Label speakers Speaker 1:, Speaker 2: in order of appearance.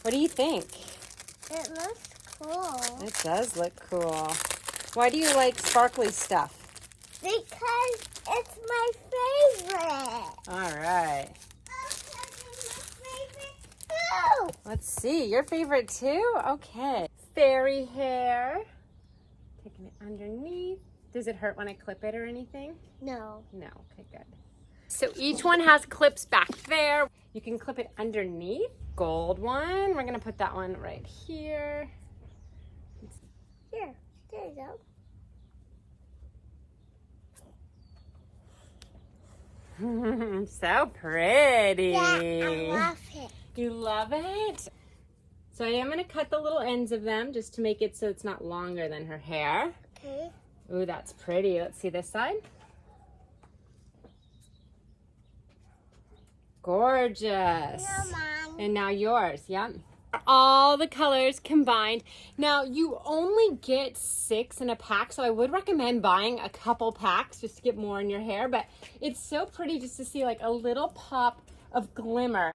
Speaker 1: What do you think?
Speaker 2: It looks cool.
Speaker 1: It does look cool. Why do you like sparkly stuff?
Speaker 2: Because it's my favorite.
Speaker 1: All right.
Speaker 2: Oh,
Speaker 1: Let's see. Your favorite too? Okay. Fairy hair. Taking it underneath. Does it hurt when I clip it or anything?
Speaker 2: no.
Speaker 1: No. Okay, good. So each one has clips back there. You can clip it underneath. Gold one. We're going to put that one right here.
Speaker 2: Here, there you go.
Speaker 1: So pretty.
Speaker 2: Yeah, I love it.
Speaker 1: You love it? So I am going to cut the little ends of them just to make it so it's not longer than her hair.
Speaker 2: Okay.
Speaker 1: Ooh, that's pretty. Let's see this side. Gorgeous.
Speaker 2: No, Mom.
Speaker 1: And now yours, yep. All the colors combined. Now you only get 6 in a pack, so I would recommend buying a couple packs just to get more in your hair, but it's so pretty just to see like a little pop of glimmer.